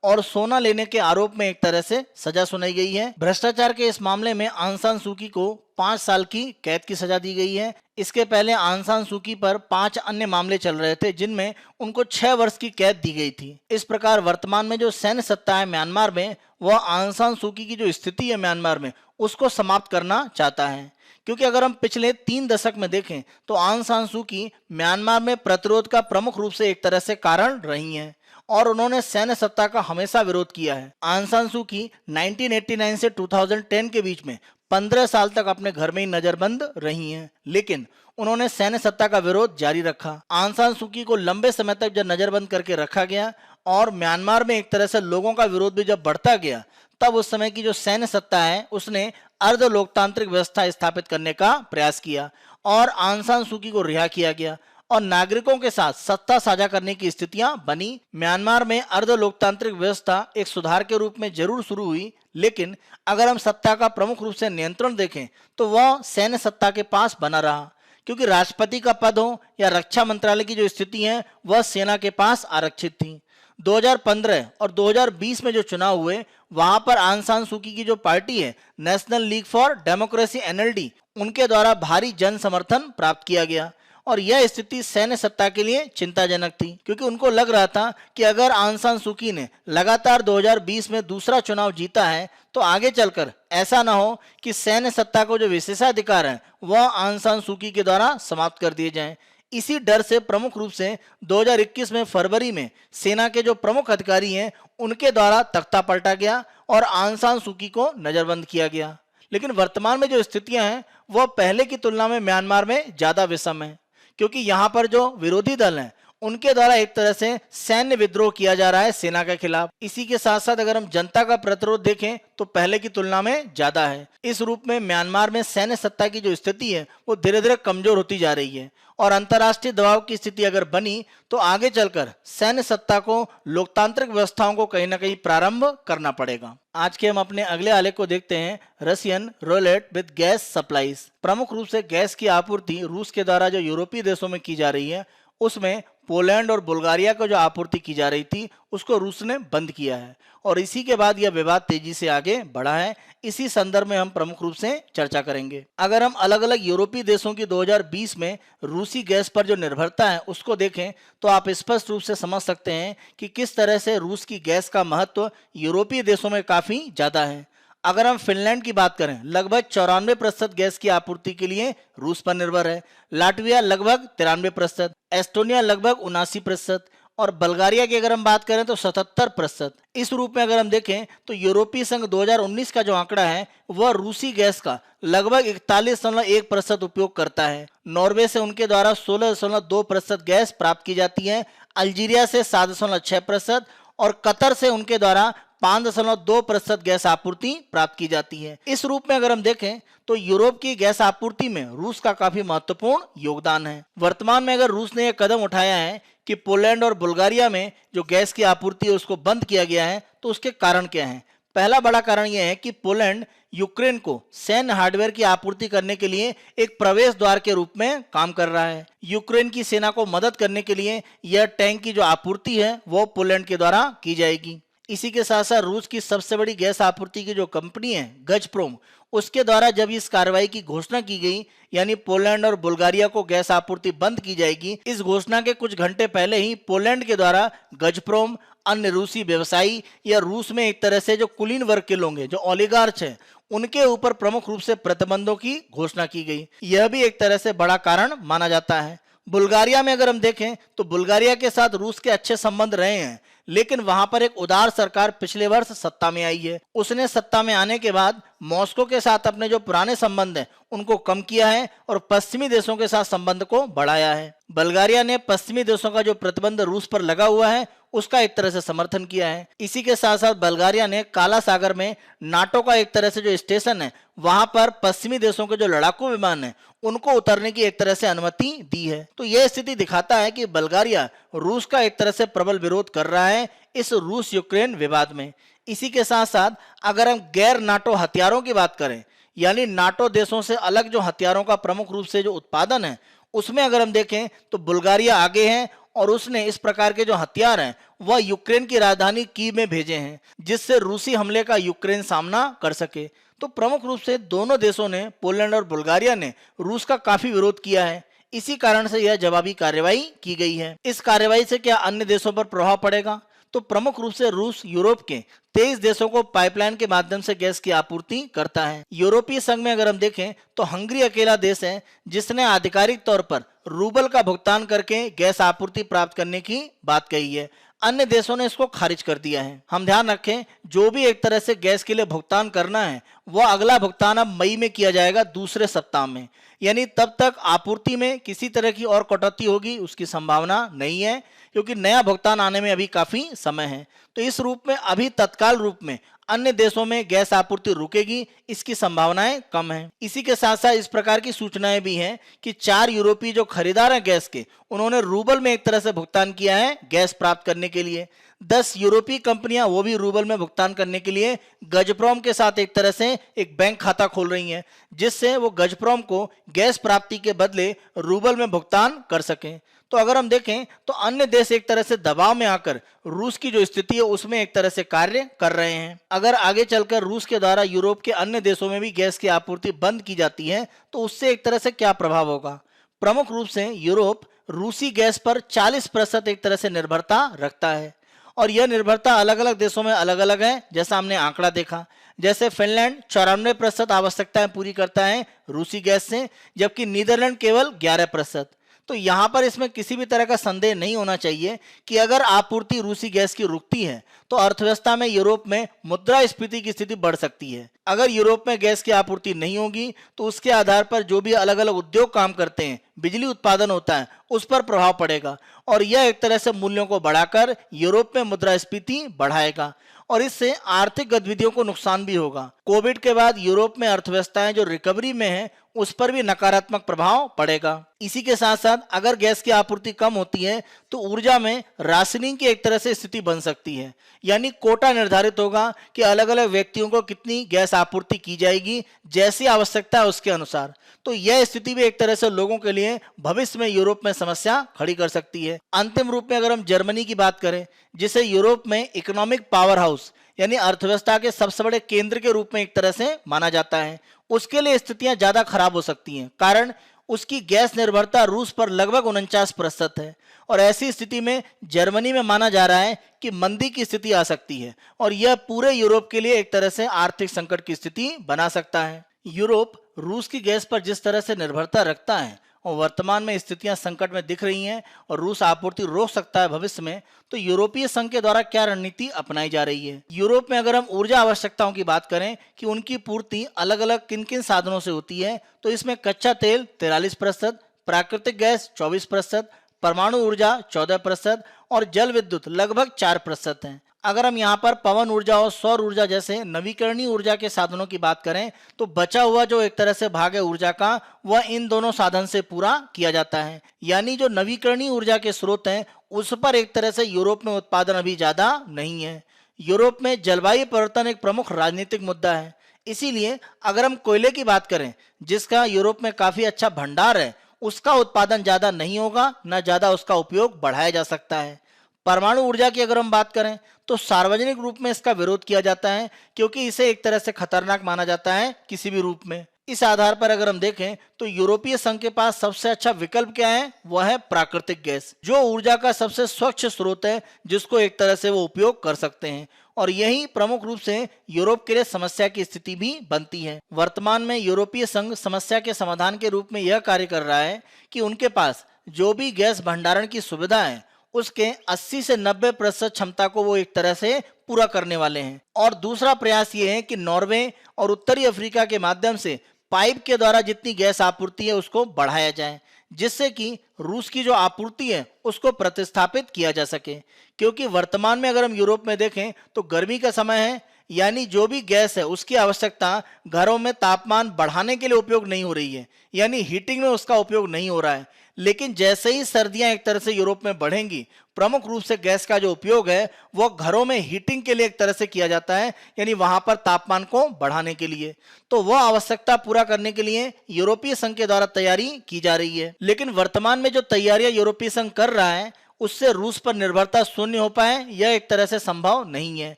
और सोना लेने के आरोप में एक तरह से सजा सुनाई गई है। भ्रष्टाचार के इस मामले में आंग सान सू की को 5 साल की कैद की सजा दी गई है। इसके पहले आंग सान सू की पर 5 अन्य मामले चल रहे थे जिनमें उनको 6 वर्ष की कैद दी गई थी। इस प्रकार वर्तमान में जो सैन्य सत्ता है म्यांमार में, वह आंग सान सू की जो स्थिति है म्यांमार में उसको समाप्त करना चाहता है। क्योंकि अगर हम पिछले 3 दशक में देखें तो आंग सान सू की म्यांमार में प्रतिरोध का प्रमुख रूप से एक तरह से कारण रही हैं और उन्होंने सैन्य सत्ता का हमेशा विरोध किया है। आंग सान सू की 1989 से 2010 के बीच में 15 साल तक अपने घर में ही नजरबंद रही हैं, लेकिन उन्होंने सैन्य सत्ता का विरोध जारी रखा। आंग सान सू की को लंबे समय तक जब नजरबंद करके रखा गया और म्यांमार में एक तरह से लोगों का विरोध भी जब बढ़ता गया, तब उस समय की जो सैन्य सत्ता है उसने अर्ध लोकतांत्रिक व्यवस्था स्थापित करने का प्रयास किया और आंग सान सू की को रिहा किया गया और नागरिकों के साथ सत्ता साझा करने की स्थितियां बनी। म्यांमार में अर्ध लोकतांत्रिक व्यवस्था एक सुधार के रूप में जरूर शुरू हुई, लेकिन अगर हम सत्ता का प्रमुख रूप से नियंत्रण देखें तो वह सैन्य सत्ता के पास बना रहा, क्योंकि राष्ट्रपति का पद हो या रक्षा मंत्रालय की जो स्थिति है वह सेना के पास आरक्षित थी। 2015 और 2020 में जो चुनाव हुए वहां पर आंग सान सू की जो पार्टी है national league for democracy NLD, उनके द्वारा भारी जन समर्थन प्राप्त किया गया और यह स्थिति सैन्य सत्ता के लिए चिंताजनक थी, क्योंकि उनको लग रहा था कि अगर आंग सान सू की ने लगातार 2020 में दूसरा चुनाव जीता है तो आगे चलकर ऐसा ना हो कि सैन्य सत्ता को जो विशेषाधिकार है वह आंग सान सू की के द्वारा समाप्त कर दिए जाएं। इसी डर से प्रमुख रूप से 2021 में फरवरी में सेना के जो प्रमुख अधिकारी हैं उनके द्वारा तख्ता पलटा गया और आंग सान सू की को नजरबंद किया गया। लेकिन वर्तमान में जो स्थितियां हैं वह पहले की तुलना में म्यांमार में ज्यादा विषम है, क्योंकि यहाँ पर जो विरोधी दल हैं उनके द्वारा एक तरह से सैन्य विद्रोह किया जा रहा है सेना के खिलाफ। इसी के साथ साथ अगर हम जनता का प्रतिरोध देखें तो पहले की तुलना में ज्यादा है। इस रूप में म्यांमार में सैन्य सत्ता की जो स्थिति है वो धीरे धीरे कमजोर होती जा रही है और अंतर्राष्ट्रीय दबाव की स्थिति अगर बनी तो आगे चलकर सैन्य सत्ता को लोकतांत्रिक व्यवस्थाओं को कहीं ना कहीं प्रारंभ करना पड़ेगा। आज के हम अपने अगले आलेख को देखते हैं, Russian roulette with gas supplies. प्रमुख रूप से गैस की आपूर्ति रूस के द्वारा जो यूरोपीय देशों में की जा रही है उसमें पोलैंड और बुल्गारिया को जो आपूर्ति की जा रही थी उसको रूस ने बंद किया है और इसी के बाद यह विवाद तेजी से आगे बढ़ा है। इसी संदर्भ में हम प्रमुख रूप से चर्चा करेंगे। अगर हम अलग अलग यूरोपीय देशों की 2020 में रूसी गैस पर जो निर्भरता है उसको देखें तो आप स्पष्ट रूप से समझ सकते हैं कि किस तरह से रूस की गैस का महत्व यूरोपीय देशों में काफी ज्यादा है। अगर हम फिनलैंड की बात करें, लगभग 94% गैस की आपूर्ति के लिए रूस पर निर्भर है। लाटविया लगभग 93%, एस्टोनिया लगभग 79% और बल्गारिया की अगर हम बात करें तो 77%। इस रूप में अगर हम देखें तो यूरोपीय संघ 2019 का जो आंकड़ा है वह रूसी गैस का लगभग 41.1% उपयोग करता है। नॉर्वे से उनके द्वारा 16.2% गैस प्राप्त की जाती है, अल्जीरिया से 7.6% और कतर से उनके द्वारा 5.2% गैस आपूर्ति प्राप्त की जाती है। इस रूप में अगर हम देखें तो यूरोप की गैस आपूर्ति में रूस का काफी महत्वपूर्ण योगदान है। वर्तमान में अगर रूस ने यह कदम उठाया है कि पोलैंड और बुल्गारिया में जो गैस की आपूर्ति है उसको बंद किया गया है, तो उसके कारण क्या हैं? पहला बड़ा कारण यह है कि पोलैंड यूक्रेन को सैन्य हार्डवेयर की आपूर्ति करने के लिए एक प्रवेश द्वार के रूप में काम कर रहा है। यूक्रेन की सेना को मदद करने के लिए यह टैंक की जो आपूर्ति है वो पोलैंड के द्वारा की जाएगी। इसी के साथ साथ रूस की सबसे बड़ी गैस आपूर्ति की जो कंपनी है गजप्रोम, उसके द्वारा जब इस कार्रवाई की घोषणा की गई, यानी पोलैंड और बुल्गारिया को गैस आपूर्ति बंद की जाएगी, इस घोषणा के कुछ घंटे पहले ही पोलैंड के द्वारा गजप्रोम, अन्य रूसी व्यवसायी या रूस में एक तरह से जो कुलीन वर्ग के लोग हैं, जो ओलिगार्च हैं, उनके ऊपर प्रमुख रूप से प्रतिबंधों की घोषणा की गई। यह भी एक तरह से बड़ा कारण माना जाता है। बुल्गारिया में अगर हम देखें तो बुल्गारिया के साथ रूस के अच्छे संबंध रहे हैं, लेकिन वहां पर एक उदार सरकार पिछले वर्ष सत्ता में आई है। उसने सत्ता में आने के बाद मॉस्को के साथ अपने जो पुराने संबंध हैं उनको कम किया है और पश्चिमी देशों के साथ संबंध को बढ़ाया है। बुल्गारिया ने पश्चिमी देशों का जो प्रतिबंध रूस पर लगा हुआ है उसका एक तरह से समर्थन किया है। इसी के साथ साथ बुल्गारिया ने काला सागर में नाटो का एक तरह से जो स्टेशन है वहां पर पश्चिमी देशों के जो लड़ाकू विमान है उनको उतरने की एक तरह से अनुमति दी है। तो यह स्थिति दिखाता है कि बुल्गारिया रूस का एक तरह से प्रबल विरोध कर रहा है इस रूस यूक्रेन विवाद में। इसी के साथ साथ अगर हम गैर नाटो हथियारों की बात करें, यानी नाटो देशों से अलग जो हथियारों का प्रमुख रूप से जो उत्पादन है उसमें अगर हम देखें तो बुल्गारिया आगे है और उसने इस प्रकार के जो हथियार हैं वह यूक्रेन की राजधानी कीव में भेजे हैं, जिससे रूसी हमले का यूक्रेन सामना कर सके। तो प्रमुख रूप से दोनों देशों ने, पोलैंड और बुल्गारिया ने, रूस का काफी विरोध किया है। इसी कारण से यह जवाबी कार्रवाई की गई है। इस कार्रवाई से क्या अन्य देशों पर प्रभाव पड़ेगा? तो प्रमुख रूप से रूस यूरोप के 23 देशों को पाइपलाइन के माध्यम से गैस की आपूर्ति करता है। यूरोपीय संघ में अगर हम देखें तो हंगरी अकेला देश है जिसने आधिकारिक तौर पर रूबल का भुगतान करके गैस आपूर्ति प्राप्त करने की बात कही है। अन्य देशों ने इसको खारिज कर दिया है। हम ध्यान रखें, जो भी एक तरह से गैस के लिए भुगतान करना है वह अगला भुगतान अब मई में किया जाएगा, दूसरे सप्ताह में। यानी तब तक आपूर्ति में किसी तरह की और कटौती होगी उसकी संभावना नहीं है, क्योंकि नया भुगतान आने में अभी काफी समय है। तो इस रूप में अभी तत्काल रूप में अन्य देशों में गैस आपूर्ति रुकेगी, इसकी संभावनाएं कम है। इसी के साथ साथ इस प्रकार की सूचनाएं भी हैं कि 4 यूरोपीय जो खरीदार हैं गैस के, उन्होंने रूबल में एक तरह से भुगतान किया है गैस प्राप्त करने के लिए। 10 यूरोपीय कंपनियां वो भी रूबल में भुगतान करने के लिए गजप्रॉम के साथ एक तरह से एक बैंक खाता खोल रही हैं, जिससे वो गजप्रॉम को गैस प्राप्ति के बदले रूबल में भुगतान कर सकें। तो अगर हम देखें तो अन्य देश एक तरह से दबाव में आकर रूस की जो स्थिति है उसमें एक तरह से कार्य कर रहे हैं। अगर आगे चलकर रूस के द्वारा यूरोप के अन्य देशों में भी गैस की आपूर्ति बंद की जाती है तो उससे एक तरह से क्या प्रभाव होगा? प्रमुख रूप से यूरोप रूसी गैस पर 40% एक तरह से निर्भरता रखता है, और यह निर्भरता अलग अलग देशों में अलग अलग है। जैसा हमने आंकड़ा देखा, जैसे फिनलैंड 94% आवश्यकताएं पूरी करता है रूसी गैस से, जबकि नीदरलैंड केवल 11%। तो यहाँ पर इसमें किसी भी तरह का संदेह नहीं होना चाहिए कि अगर आपूर्ति रूसी गैस की रुकती है तो अर्थव्यवस्था में यूरोप में मुद्रास्फीति की स्थिति बढ़ सकती है। अगर यूरोप में गैस की आपूर्ति नहीं होगी तो उसके आधार पर जो भी अलग अलग उद्योग काम करते हैं, बिजली उत्पादन होता है, उस पर प्रभाव पड़ेगा, और यह एक तरह से मूल्यों को बढ़ाकर यूरोप में मुद्रास्फीति बढ़ाएगा, और इससे आर्थिक गतिविधियों को नुकसान भी होगा। कोविड के बाद यूरोप में अर्थव्यवस्थाएं जो रिकवरी में है उस पर भी नकारात्मक प्रभाव पड़ेगा। इसी के साथ साथ अगर गैस की आपूर्ति कम होती है तो ऊर्जा में राशनिंग की एक तरह से स्थिति बन सकती है, यानी कोटा निर्धारित होगा कि अलग अलग व्यक्तियों को कितनी गैस आपूर्ति की जाएगी, जैसी आवश्यकता है उसके अनुसार। तो यह स्थिति भी एक तरह से लोगों के लिए भविष्य में यूरोप में समस्या खड़ी कर सकती है। अंतिम रूप में अगर हम जर्मनी की बात करें, जिसे यूरोप में इकोनॉमिक पावर हाउस यानी अर्थव्यवस्था के सबसे बड़े केंद्र के रूप में एक तरह से माना जाता है, उसके लिए स्थितियां ज्यादा खराब हो सकती हैं। कारण उसकी गैस निर्भरता रूस पर लगभग 49% है, और ऐसी स्थिति में जर्मनी में माना जा रहा है कि मंदी की स्थिति आ सकती है, और यह पूरे यूरोप के लिए एक तरह से आर्थिक संकट की स्थिति बना सकता है। यूरोप रूस की गैस पर जिस तरह से निर्भरता रखता है और वर्तमान में स्थितियां संकट में दिख रही हैं और रूस आपूर्ति रोक सकता है भविष्य में, तो यूरोपीय संघ के द्वारा क्या रणनीति अपनाई जा रही है? यूरोप में अगर हम ऊर्जा आवश्यकताओं की बात करें कि उनकी पूर्ति अलग अलग किन किन साधनों से होती है, तो इसमें कच्चा तेल 43%, प्राकृतिक गैस 24%, परमाणु ऊर्जा 14% और जल विद्युत लगभग 4% है। अगर हम यहाँ पर पवन ऊर्जा और सौर ऊर्जा जैसे नवीकरणीय ऊर्जा के साधनों की बात करें तो बचा हुआ जो एक तरह से भाग है ऊर्जा का, वह इन दोनों साधन से पूरा किया जाता है। यानी जो नवीकरणीय ऊर्जा के स्रोत हैं उस पर एक तरह से यूरोप में उत्पादन अभी ज्यादा नहीं है। यूरोप में जलवायु परिवर्तन एक प्रमुख राजनीतिक मुद्दा है, इसीलिए अगर हम कोयले की बात करें जिसका यूरोप में काफी अच्छा भंडार है, उसका उत्पादन ज्यादा नहीं होगा, न ज्यादा उसका उपयोग बढ़ाया जा सकता है। परमाणु ऊर्जा की अगर हम बात करें तो सार्वजनिक रूप में इसका विरोध किया जाता है, क्योंकि इसे एक तरह से खतरनाक माना जाता है किसी भी रूप में। इस आधार पर अगर हम देखें तो यूरोपीय संघ के पास सबसे अच्छा विकल्प क्या है? वह है प्राकृतिक गैस, जो ऊर्जा का सबसे स्वच्छ स्रोत है जिसको एक तरह से वो उपयोग कर सकते हैं, और यही प्रमुख रूप से यूरोप के लिए समस्या की स्थिति भी बनती है। वर्तमान में यूरोपीय संघ समस्या के समाधान के रूप में यह कार्य कर रहा है कि उनके पास जो भी गैस भंडारण की सुविधा है उसके 80 से 90% क्षमता को वो एक तरह से पूरा करने वाले हैं। और दूसरा प्रयास ये है कि नॉर्वे और उत्तरी अफ्रीका के माध्यम से पाइप के द्वारा जितनी गैस आपूर्ति है उसको बढ़ाया जाए, जिससे कि रूस की जो आपूर्ति है उसको प्रतिस्थापित किया जा सके। क्योंकि वर्तमान में अगर हम यूरोप में देखें तो गर्मी का समय है, यानी जो भी गैस है उसकी आवश्यकता घरों में तापमान बढ़ाने के लिए उपयोग नहीं हो रही है, यानी हीटिंग में उसका उपयोग नहीं हो रहा है। लेकिन जैसे ही सर्दियां एक तरह से यूरोप में बढ़ेंगी, प्रमुख रूप से गैस का जो उपयोग है वो घरों में हीटिंग के लिए एक तरह से किया जाता है, यानी वहां पर तापमान को बढ़ाने के लिए। तो वह आवश्यकता पूरा करने के लिए यूरोपीय संघ के द्वारा तैयारी की जा रही है। लेकिन वर्तमान में जो तैयारियां यूरोपीय संघ कर रहा है उससे रूस पर निर्भरता शून्य हो पाए, यह एक तरह से संभव नहीं है।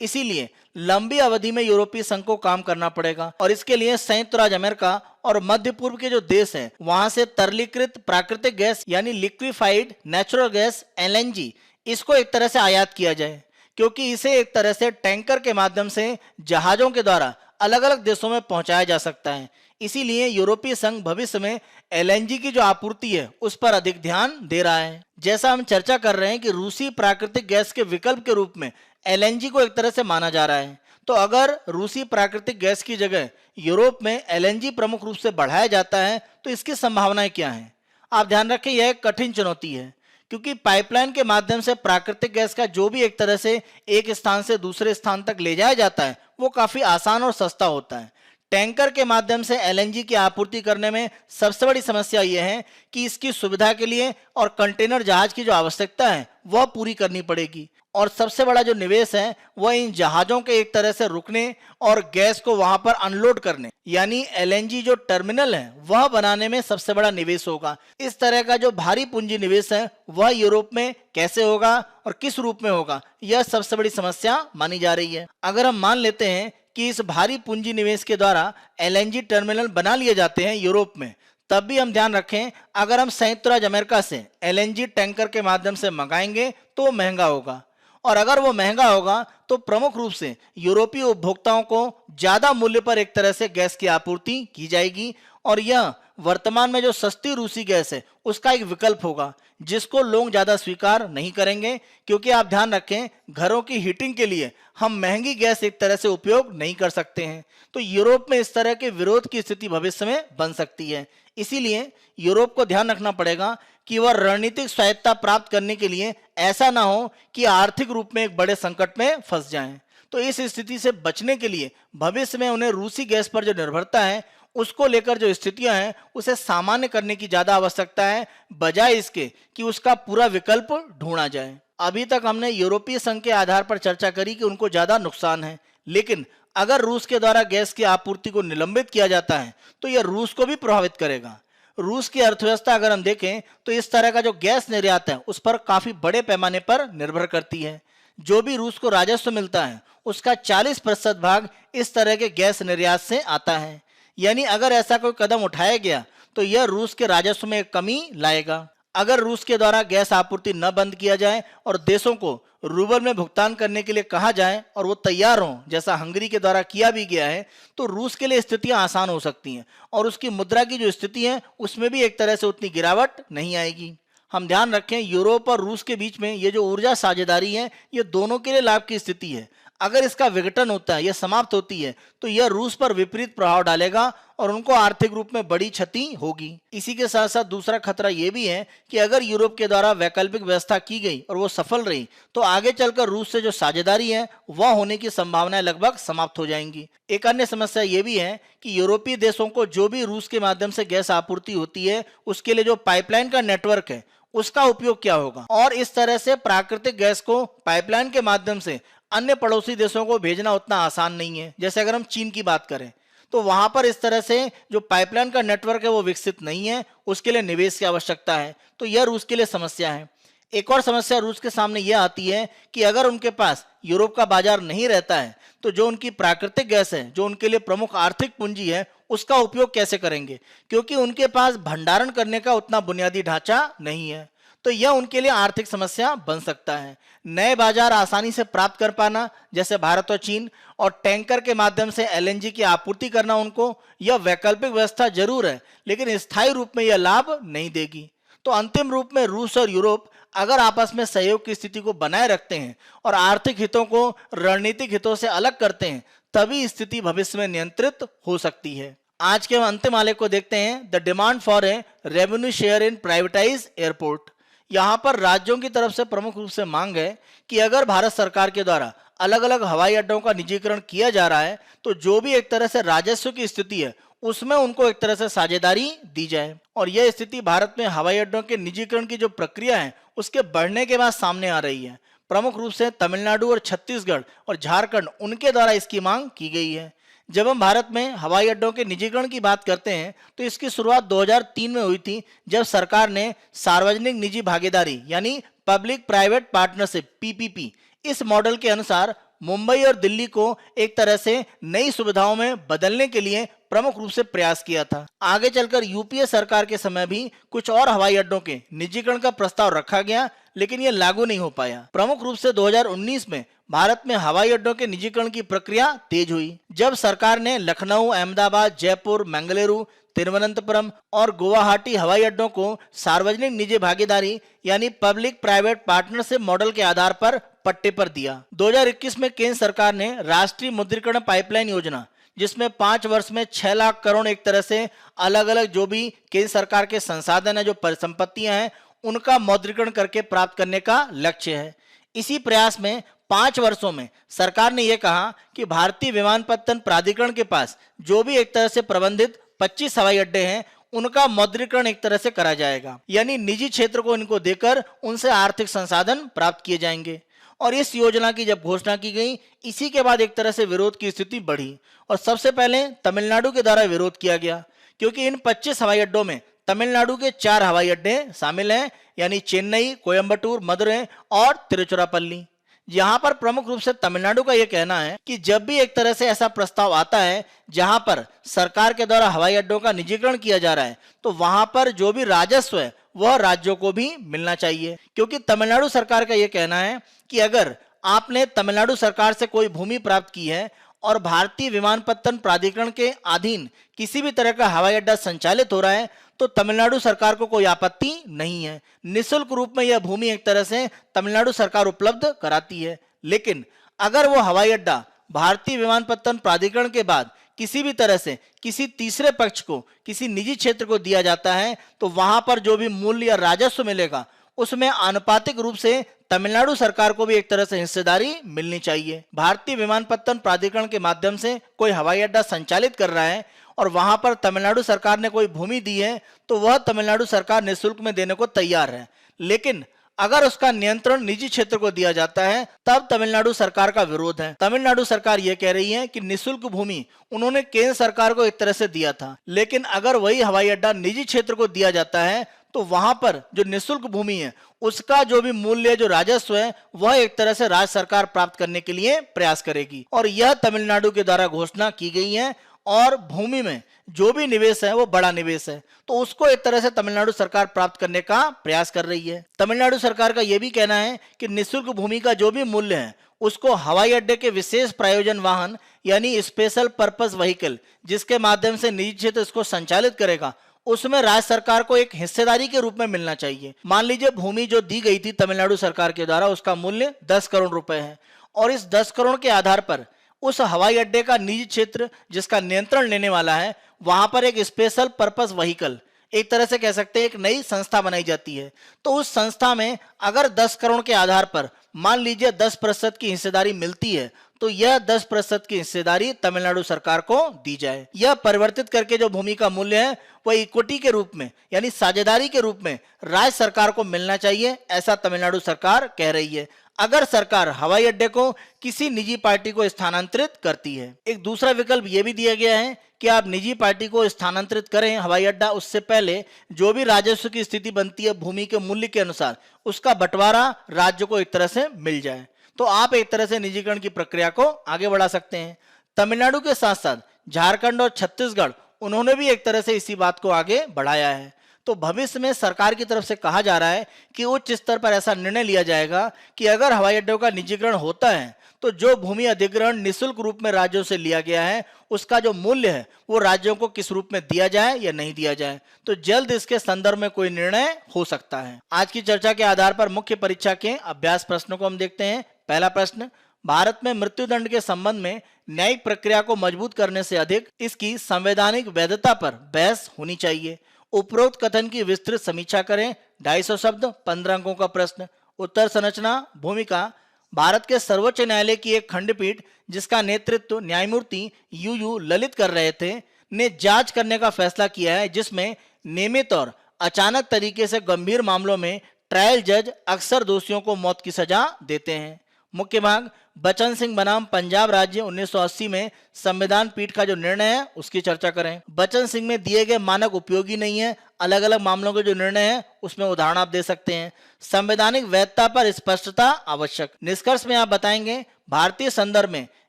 इसीलिए लंबी अवधि में यूरोपीय संघ को काम करना पड़ेगा और इसके लिए संयुक्त राज्य अमेरिका और मध्य पूर्व के जो देश हैं वहां से तरलीकृत प्राकृतिक गैस यानी लिक्विफाइड नेचुरल गैस एलएनजी इसको एक तरह से आयात किया जाए, क्योंकि इसे एक तरह से टैंकर के माध्यम से जहाजों के द्वारा अलग अलग देशों में पहुंचाया जा सकता है। इसीलिए यूरोपीय संघ भविष्य में एलएनजी की जो आपूर्ति है उस पर अधिक ध्यान दे रहा है। जैसा हम चर्चा कर रहे हैं कि रूसी प्राकृतिक गैस के विकल्प के रूप में एलएनजी को एक तरह से माना जा रहा है, तो अगर रूसी प्राकृतिक गैस की जगह यूरोप में एलएनजी प्रमुख रूप से बढ़ाया जाता है तो इसकी संभावनाएं क्या हैं? आप ध्यान रखें, यह एक कठिन चुनौती है, क्योंकि पाइपलाइन के माध्यम से प्राकृतिक गैस का जो भी एक तरह से एक स्थान से दूसरे स्थान तक ले जाया जाता है वो काफी आसान और सस्ता होता है। टैंकर के माध्यम से एलएनजी की आपूर्ति करने में सबसे बड़ी समस्या यह है कि इसकी सुविधा के लिए और कंटेनर जहाज की जो आवश्यकता है वह पूरी करनी पड़ेगी, और सबसे बड़ा जो निवेश है वह इन जहाजों के एक तरह से रुकने और गैस को वहां पर अनलोड करने यानी एलएनजी जो टर्मिनल है वह बनाने में सबसे बड़ा निवेश होगा। इस तरह का जो भारी पूंजी निवेश है वह यूरोप में कैसे होगा और किस रूप में होगा, यह सबसे बड़ी समस्या मानी जा रही है। अगर हम मान लेते हैं कि इस भारी पूंजी निवेश के द्वारा एलएनजी टर्मिनल बना लिए जाते हैं यूरोप में, तब भी हम ध्यान रखें अगर हम संयुक्त राज्य अमेरिका से एलएनजी टैंकर के माध्यम से मंगाएंगे तो महंगा होगा, और अगर वो महंगा होगा तो प्रमुख रूप से यूरोपीय उपभोक्ताओं को ज्यादा मूल्य पर एक तरह से गैस की आपूर्ति की जाएगी, और यह वर्तमान में जो सस्ती रूसी गैस है उसका एक विकल्प होगा जिसको लोग ज्यादा स्वीकार नहीं करेंगे, क्योंकि आप ध्यान रखें घरों की हीटिंग के लिए हम महंगी गैस एक तरह से उपयोग नहीं कर सकते हैं। तो यूरोप में इस तरह के विरोध की स्थिति भविष्य में बन सकती है। इसीलिए यूरोप को ध्यान रखना पड़ेगा कि वह रणनीतिक स्वायत्तता प्राप्त करने के लिए ऐसा ना हो कि आर्थिक रूप में एक बड़े संकट में फंस जाएं। तो इस स्थिति से बचने के लिए भविष्य में उन्हें रूसी गैस पर जो निर्भरता है उसको लेकर जो स्थितियां हैं उसे सामान्य करने की ज्यादा आवश्यकता है, बजाय इसके कि उसका पूरा विकल्प ढूंढा जाए। अभी तक हमने यूरोपीय संघ के आधार पर चर्चा करी कि उनको ज्यादा नुकसान है, लेकिन अगर रूस के द्वारा गैस की आपूर्ति को निलंबित किया जाता है तो यह रूस को भी प्रभावित करेगा। रूस की अर्थव्यवस्था अगर हम देखें तो इस तरह का जो गैस निर्यात है उस पर काफी बड़े पैमाने पर निर्भर करती है। जो भी रूस को राजस्व मिलता है उसका 40% भाग इस तरह के गैस निर्यात से आता है। यानी अगर ऐसा कोई कदम उठाया गया तो यह रूस के राजस्व में कमी लाएगा। अगर रूस के द्वारा गैस आपूर्ति न बंद किया जाए और देशों को रूबल में भुगतान करने के लिए कहा जाए और वो तैयार हों, जैसा हंगरी के द्वारा किया भी गया है, तो रूस के लिए स्थितियां आसान हो सकती हैं और उसकी मुद्रा की जो स्थिति है उसमें भी एक तरह से उतनी गिरावट नहीं आएगी। हम ध्यान रखें यूरोप और रूस के बीच में ये जो ऊर्जा साझेदारी है ये दोनों के लिए लाभ की स्थिति है। अगर इसका विघटन होता है, यह समाप्त होती है, तो यह रूस पर विपरीत प्रभाव डालेगा और उनको आर्थिक रूप में बड़ी क्षति होगी। इसी के साथ साथ दूसरा खतरा यह भी है कि अगर यूरोप के द्वारा वैकल्पिक व्यवस्था की गई और वो सफल रही तो आगे चलकर रूस से जो साझेदारी है वह होने की संभावनाएं लगभग समाप्त हो जाएंगी। एक अन्य समस्या यह भी है कि यूरोपीय देशों को जो भी रूस के माध्यम से गैस आपूर्ति होती है उसके लिए जो पाइपलाइन का नेटवर्क है उसका उपयोग क्या होगा, और इस तरह से प्राकृतिक गैस को पाइपलाइन के माध्यम से अन्य पड़ोसी देशों को भेजना उतना आसान नहीं है। जैसे अगर हम चीन की बात करें तो वहां पर इस तरह से जो पाइपलाइन का नेटवर्क है वो विकसित नहीं है, उसके लिए निवेश की आवश्यकता है, तो यह रूस के लिए समस्या है। एक और समस्या रूस के सामने यह आती है कि अगर उनके पास यूरोप का बाजार नहीं रहता है तो जो उनकी प्राकृतिक गैस है, जो उनके लिए प्रमुख आर्थिक पूंजी है, उसका उपयोग कैसे करेंगे, क्योंकि उनके पास भंडारण करने का उतना बुनियादी ढांचा नहीं है। तो यह उनके लिए आर्थिक समस्या बन सकता है। नए बाजार आसानी से प्राप्त कर पाना, जैसे भारत और चीन, और टैंकर के माध्यम से एलएनजी की आपूर्ति करना, उनको यह वैकल्पिक व्यवस्था जरूर है लेकिन स्थायी रूप में यह लाभ नहीं देगी। तो अंतिम रूप में रूस और यूरोप अगर आपस में सहयोग की स्थिति को बनाए रखते हैं और आर्थिक हितों को रणनीतिक हितों से अलग करते हैं तभी स्थिति भविष्य में नियंत्रित हो सकती है। आज के हम अंतिम आलेख को देखते हैं, the demand for a revenue share in privatise airport. यहाँ पर राज्यों की तरफ से प्रमुख रूप से मांग है कि अगर भारत सरकार के द्वारा अलग अलग हवाई अड्डों का निजीकरण किया जा रहा है तो जो भी एक तरह से राजस्व की स्थिति है उसमें उनको एक तरह से साझेदारी दी जाए। और यह स्थिति भारत में हवाई अड्डों के निजीकरण की जो प्रक्रिया है उसके बढ़ने के बाद सामने आ रही है। प्रमुख रूप से तमिलनाडु और छत्तीसगढ़ और झारखंड, उनके द्वारा इसकी मांग की गई है। जब हम भारत में हवाई अड्डों के निजीकरण की बात करते हैं तो इसकी शुरुआत 2003 में हुई थी, जब सरकार ने सार्वजनिक निजी भागीदारी यानी पब्लिक प्राइवेट पार्टनरशिप पीपीपी, इस मॉडल के अनुसार मुंबई और दिल्ली को एक तरह से नई सुविधाओं में बदलने के लिए प्रमुख रूप से प्रयास किया था। आगे चलकर यूपीए सरकार के समय भी कुछ और हवाई अड्डों के निजीकरण का प्रस्ताव रखा गया, लेकिन यह लागू नहीं हो पाया। प्रमुख रूप से 2019 में भारत में हवाई अड्डों के निजीकरण की प्रक्रिया तेज हुई, जब सरकार ने लखनऊ, अहमदाबाद, जयपुर, मंगलुरु, तिरुवनंतपुरम और गुवाहाटी हवाई अड्डों को सार्वजनिक निजी भागीदारी यानी पब्लिक प्राइवेट पार्टनरशिप मॉडल के आधार पर पट्टे पर दिया। 2021 में केंद्र सरकार ने राष्ट्रीय मुद्रीकरण पाइपलाइन योजना, जिसमें 5 वर्ष में 6 लाख करोड़ एक तरह से अलग अलग जो भी केंद्र सरकार के संसाधन है, जो परिसंपत्तियां हैं, उनका मौद्रीकरण करके प्राप्त करने का लक्ष्य है। इसी प्रयास में 5 वर्षों में सरकार ने यह कहा कि भारतीय विमानपत्तन प्राधिकरण के पास जो भी एक तरह से प्रबंधित 25 हवाई अड्डे हैं, उनका मौद्रीकरण एक तरह से करा जाएगा, यानी निजी क्षेत्र को इनको देकर उनसे आर्थिक संसाधन प्राप्त किए जाएंगे। और इस योजना की जब घोषणा की गई, इसी के बाद एक तरह से विरोध की स्थिति बढ़ी और सबसे पहले तमिलनाडु के द्वारा विरोध किया गया, क्योंकि इन 25 हवाई अड्डों में तमिलनाडु के 4 हवाई अड्डे शामिल हैं, यानी चेन्नई, कोयम्बटूर, मदुरै और तिरुचिरापल्ली। यहाँ पर प्रमुख रूप से तमिलनाडु का यह कहना है कि जब भी एक तरह से ऐसा प्रस्ताव आता है जहां पर सरकार के द्वारा हवाई अड्डों का निजीकरण किया जा रहा है, तो वहां पर जो भी राजस्व है वह राज्यों को भी मिलना चाहिए। क्योंकि तमिलनाडु सरकार का यह कहना है कि अगर आपने तमिलनाडु सरकार से कोई भूमि प्राप्त की है और भारतीय विमानपत्तन प्राधिकरण के अधीन किसी भी तरह का हवाई अड्डा संचालित हो रहा है, तो तमिलनाडु सरकार को कोई आपत्ति नहीं है। निःशुल्क रूप में यह भूमि एक तरह से तमिलनाडु सरकार उपलब्ध कराती है। लेकिन अगर वो हवाई अड्डा भारतीय विमानपत्तन प्राधिकरण के बाद किसी भी तरह से किसी तीसरे पक्ष को, किसी निजी क्षेत्र को दिया जाता है, तो वहां पर जो भी मूल्य या राजस्व मिलेगा उसमें आनुपातिक रूप से तमिलनाडु सरकार को भी एक तरह से हिस्सेदारी मिलनी चाहिए। भारतीय विमानपत्तन प्राधिकरण के माध्यम से कोई हवाई अड्डा संचालित कर रहा है और वहां पर तमिलनाडु सरकार ने कोई भूमि दी है, तो वह तमिलनाडु सरकार निःशुल्क में देने को तैयार है। लेकिन अगर उसका नियंत्रण निजी क्षेत्र को दिया जाता है, तब तमिलनाडु सरकार का विरोध है। तमिलनाडु सरकार यह कह रही है कि निःशुल्क भूमि उन्होंने केंद्र सरकार को एक तरह से दिया था, लेकिन अगर वही हवाई अड्डा निजी क्षेत्र को दिया जाता है, तो वहां पर जो निःशुल्क भूमि है उसका जो भी मूल्य, जो राजस्व है, वह एक तरह से राज्य सरकार प्राप्त करने के लिए प्रयास करेगी। और यह तमिलनाडु के द्वारा घोषणा की गई है। और भूमि में जो भी निवेश है वो बड़ा निवेश है, तो उसको एक तरह से तमिलनाडु सरकार प्राप्त करने का प्रयास कर रही है। तमिलनाडु सरकार का यह भी कहना है कि निःशुल्क भूमि का जो भी मूल्य है उसको हवाई अड्डे के विशेष प्रयोजन वाहन यानी स्पेशल पर्पस व्हीकल, जिसके माध्यम से निजी क्षेत्र इसको संचालित करेगा, उसमें राज्य सरकार को एक हिस्सेदारी के रूप में मिलना चाहिए। मान लीजिए भूमि जो दी गई थी तमिलनाडु सरकार के द्वारा, उसका मूल्य 10 करोड़ रुपए है, और इस 10 करोड़ के आधार पर उस हवाई अड्डे का निजी क्षेत्र जिसका नियंत्रण लेने वाला है, वहां पर एक स्पेशल पर्पस व्हीकल, एक तरह से कह सकते हैं एक नई संस्था बनाई जाती है। तो उस संस्था में अगर 10 करोड़ के आधार पर मान लीजिए 10% की हिस्सेदारी मिलती है, तो यह 10% की हिस्सेदारी तमिलनाडु सरकार को दी जाए। यह परिवर्तित करके जो भूमि का मूल्य है वह इक्विटी के रूप में यानी साझेदारी के रूप में राज्य सरकार को मिलना चाहिए, ऐसा तमिलनाडु सरकार कह रही है अगर सरकार हवाई अड्डे को किसी निजी पार्टी को स्थानांतरित करती है। एक दूसरा विकल्प यह भी दिया गया है कि आप निजी पार्टी को स्थानांतरित करें हवाई अड्डा, उससे पहले जो भी राजस्व की स्थिति बनती है भूमि के मूल्य के अनुसार, उसका बंटवारा राज्य को एक तरह से मिल जाए, तो आप एक तरह से निजीकरण की प्रक्रिया को आगे बढ़ा सकते हैं। तमिलनाडु के साथ साथ झारखंड और छत्तीसगढ़, उन्होंने भी एक तरह से इसी बात को आगे बढ़ाया है। तो भविष्य में सरकार की तरफ से कहा जा रहा है कि उच्च स्तर पर ऐसा निर्णय लिया जाएगा कि अगर हवाई अड्डों का निजीकरण होता है, तो जो भूमि अधिग्रहण निःशुल्क रूप में राज्यों से लिया गया है, उसका जो मूल्य है वो राज्यों को किस रूप में दिया जाए या नहीं दिया जाए। तो जल्द इसके संदर्भ में कोई निर्णय हो सकता है। आज की चर्चा के आधार पर मुख्य परीक्षा के अभ्यास प्रश्नों को हम देखते हैं। पहला प्रश्न, भारत में मृत्युदंड के संबंध में न्यायिक प्रक्रिया को मजबूत करने से अधिक इसकी संवैधानिक वैधता पर बहस होनी चाहिए। उपरोक्त कथन की विस्तृत समीक्षा करें। 250 शब्द, 15 अंकों का प्रश्न। उत्तर संरचना, भूमिका। भारत के सर्वोच्च न्यायालय की एक खंडपीठ, जिसका नेतृत्व न्यायमूर्ति यूयू ललित कर रहे थे, ने जांच करने का फैसला किया है, जिसमें नियमित और अचानक तरीके से गंभीर मामलों में ट्रायल जज अक्सर दोषियों को मौत की सजा देते हैं। मुख्य भाग बचन सिंह बनाम पंजाब राज्य 1980 में संविधान पीठ का जो निर्णय है उसकी चर्चा करें। बचन सिंह में दिए गए मानक उपयोगी नहीं है, अलग अलग मामलों के जो निर्णय है उसमें उदाहरण आप दे सकते हैं। संवैधानिक वैधता पर स्पष्टता आवश्यक। निष्कर्ष में आप बताएंगे भारतीय संदर्भ में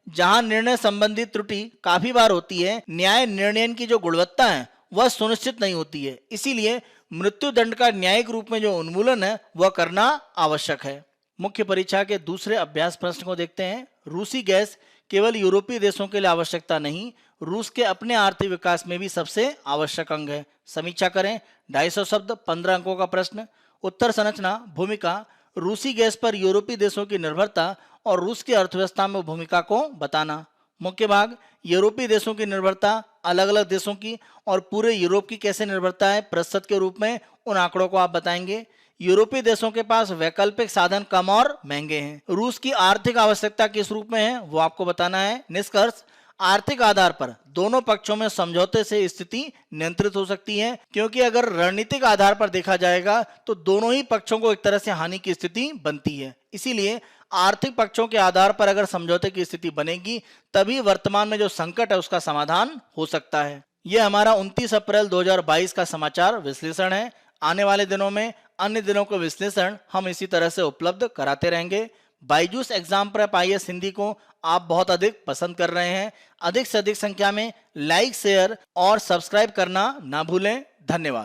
जहां निर्णय संबंधी त्रुटि काफी बार होती है, न्याय निर्णय की जो गुणवत्ता है वह सुनिश्चित नहीं होती है, इसीलिए मृत्यु दंड का न्यायिक रूप में जो उन्मूलन है वह करना आवश्यक है। मुख्य परीक्षा के दूसरे अभ्यास प्रश्न को देखते हैं। रूसी गैस केवल यूरोपीय देशों के लिए आवश्यकता नहीं, रूस के अपने आर्थिक विकास में भी सबसे आवश्यक अंग है। समीक्षा करें। 250 शब्द, 15 अंकों का प्रश्न। उत्तर संरचना, भूमिका, रूसी गैस पर यूरोपीय देशों की निर्भरता और रूस की अर्थव्यवस्था में भूमिका को बताना। मुख्य भाग यूरोपीय देशों की निर्भरता, अलग अलग देशों की और पूरे यूरोप की कैसे निर्भरता है प्रतिशत के रूप में, उन आंकड़ों को आप बताएंगे। यूरोपीय देशों के पास वैकल्पिक साधन कम और महंगे हैं। रूस की आर्थिक आवश्यकता किस रूप में है वो आपको बताना है। निष्कर्ष, आर्थिक आधार पर दोनों पक्षों में समझौते से स्थिति नियंत्रित हो सकती है, क्योंकि अगर रणनीतिक आधार पर देखा जाएगा तो दोनों ही पक्षों को एक तरह से हानि की स्थिति बनती है। इसीलिए आर्थिक पक्षों के आधार पर अगर समझौते की स्थिति बनेगी तभी वर्तमान में जो संकट है उसका समाधान हो सकता है। यह हमारा 29 अप्रैल 2022 का समाचार विश्लेषण है। आने वाले दिनों में अन्य दिनों का विश्लेषण हम इसी तरह से उपलब्ध कराते रहेंगे। Byju's exam prep IAS Hindi को आप बहुत अधिक पसंद कर रहे हैं। अधिक से अधिक संख्या में लाइक, शेयर और सब्सक्राइब करना ना भूलें। धन्यवाद।